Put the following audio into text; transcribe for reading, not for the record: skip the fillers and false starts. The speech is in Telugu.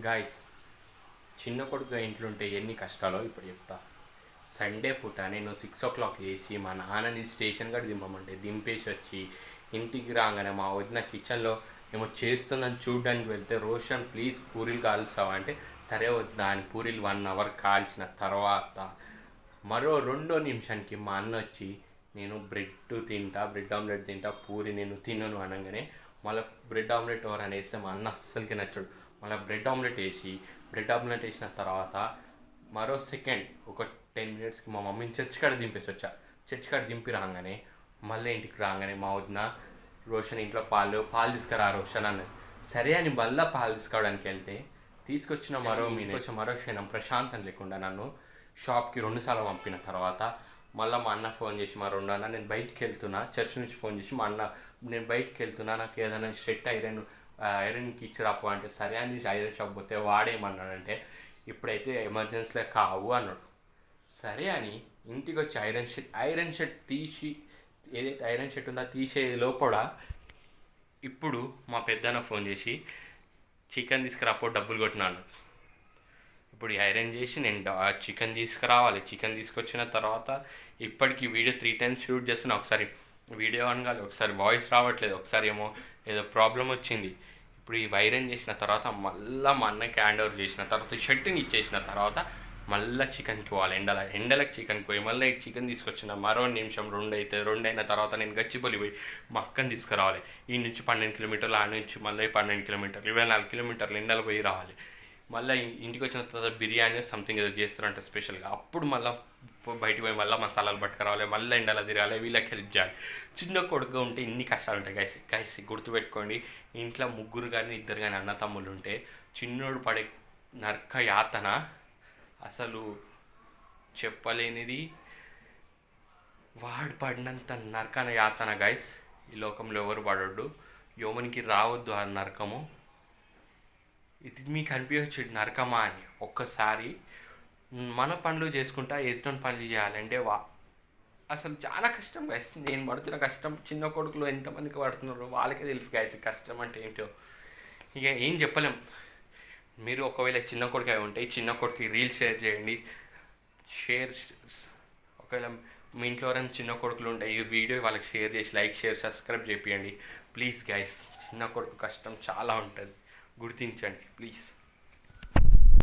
గాయస్, చిన్న కొడుకు ఇంట్లో ఉంటే ఎన్ని కష్టాలో ఇప్పుడు చెప్తా. సండే పూట నేను 6 o'clock లేచి మా నాన్నని స్టేషన్ కాడ దింపమంటే దింపేసి వచ్చి ఇంటికి రాగానే మా వదిన కిచెన్లో ఏమో చేస్తుందని చూడడానికి వెళ్తే, రోషన్ ప్లీజ్ పూరీలు కాలుస్తావా అంటే సరే వద్దా అని పూరీలు 1 hour కాల్చిన తర్వాత మరో 2 నిమిషానికి మా అన్న వచ్చి నేను బ్రెడ్ ఆమ్లెట్ తింటా, పూరి నేను తినను అనగానే మళ్ళీ బ్రెడ్ ఆమ్లెట్ ఎవరైనా వేస్తే మా అన్న అస్సలకి నచ్చడు. మళ్ళీ బ్రెడ్ ఆమ్లెట్ వేసిన తర్వాత మరో సెకండ్ ఒక 10 minutesకి మా మమ్మీని చర్చి కాడ దింపేసి వచ్చా. చర్చి కాడ దింపి రాగానే మళ్ళీ ఇంటికి రాగానే మా వదిన, రోషన్ ఇంట్లో పాలు తీసుకురా రోషన్ అన్నది. సరే అని మళ్ళీ పాలు తీసుకోవడానికి వెళ్తే తీసుకొచ్చిన మరో క్షణం ప్రశాంతం లేకుండా నన్ను షాప్కి 2 సార్లు పంపిన తర్వాత మళ్ళీ మా అన్న ఫోన్ చేసి మా రెండు అన్న నేను బయటికి వెళ్తున్నా, చర్చ్ నుంచి ఫోన్ చేసి మా అన్న నేను బయటికి వెళ్తున్నా, నాకు ఏదైనా షర్ట్ ఐరన్కి ఇచ్చి రాపో అంటే సరే అని ఐరన్ షాప్ పోతే వాడేమన్నాడంటే ఇప్పుడైతే ఎమర్జెన్సీలో కావు అన్నాడు. సరే అని ఇంటికి వచ్చి ఐరన్ షర్ట్ తీసి ఏదైతే ఐరన్ షర్ట్ ఉందో తీసే లోపల ఇప్పుడు మా పెద్దన్న ఫోన్ చేసి చికెన్ తీసుకురాపో డబ్బులు కొట్టినాడు. ఇప్పుడు ఐరన్ చేసి నేను చికెన్ తీసుకురావాలి. చికెన్ తీసుకొచ్చిన తర్వాత ఇప్పటికీ వీడియో 3 times షూట్ చేస్తున్నా. ఒకసారి వీడియో ఆన్ కాదు, ఒకసారి వాయిస్ రావట్లేదు, ఒకసారి ఏదో ప్రాబ్లం వచ్చింది. ఇప్పుడు ఈ ఐరన్ చేసిన తర్వాత మళ్ళీ మా అన్నకి హ్యాండ్ ఓవర్ చేసిన తర్వాత షర్ట్ని ఇచ్చేసిన తర్వాత మళ్ళీ చికెన్కి పోవాలి. ఎండలకు చికెన్కి పోయి మళ్ళీ చికెన్ తీసుకొచ్చిన మరో నిమిషం 2 అయిన తర్వాత నేను గచ్చిబౌలి పోయి మా అక్కని తీసుకురావాలి. ఈ నుంచి 12 kilometers, ఆ నుంచి మళ్ళీ 12 kilometers, 24 kilometers ఎండలు పోయి రావాలి. మళ్ళీ ఇంటికి వచ్చిన తర్వాత బిర్యానీ సంథింగ్ ఏదో చేస్తారంట స్పెషల్గా. అప్పుడు మళ్ళీ బయటికి పోయి మళ్ళీ మసాలాలు పట్టుకురావాలి, మళ్ళీ ఎండలో తిరగాలి, వీళ్ళకి హెల్ప్ చేయాలి. చిన్న కొడుకు ఉంటే ఇన్ని కష్టాలు ఉంటాయి. గైస్ గుర్తుపెట్టుకోండి, ఇంట్లో 3 కానీ 2 కానీ అన్న తమ్ముళ్ళు ఉంటే చిన్నోడు పడే నరక యాతన అసలు చెప్పలేనిది. వాడు పడినంత నరకన యాతన గైస్ ఈ లోకంలో ఎవరు పడొద్దు, యోమునికి రావద్దు ఆ నరకము. ఇది మీకు అనిపించచ్చు నరకమా అని. ఒక్కసారి మన పనులు చేసుకుంటా ఎదుటి పనులు చేయాలంటే అసలు చాలా కష్టం గైస్. నేను పడుతున్న కష్టం చిన్న కొడుకులు ఎంతమందికి పడుతున్నారో వాళ్ళకే తెలుసు గైస్ కష్టం అంటే ఏంటో. ఇక ఏం చెప్పలేం. మీరు ఒకవేళ చిన్న కొడుకు అయి ఉంటే చిన్న కొడుకు రీల్స్ షేర్ చేయండి. ఒకవేళ మీ ఇంట్లో ఎవరైనా చిన్న కొడుకులు ఉంటాయి ఈ వీడియో వాళ్ళకి షేర్ చేసి లైక్, షేర్, సబ్స్క్రైబ్ చేయండి ప్లీజ్ గైస్. చిన్న కొడుకు కష్టం చాలా ఉంటుంది, గుర్తించండి ప్లీజ్.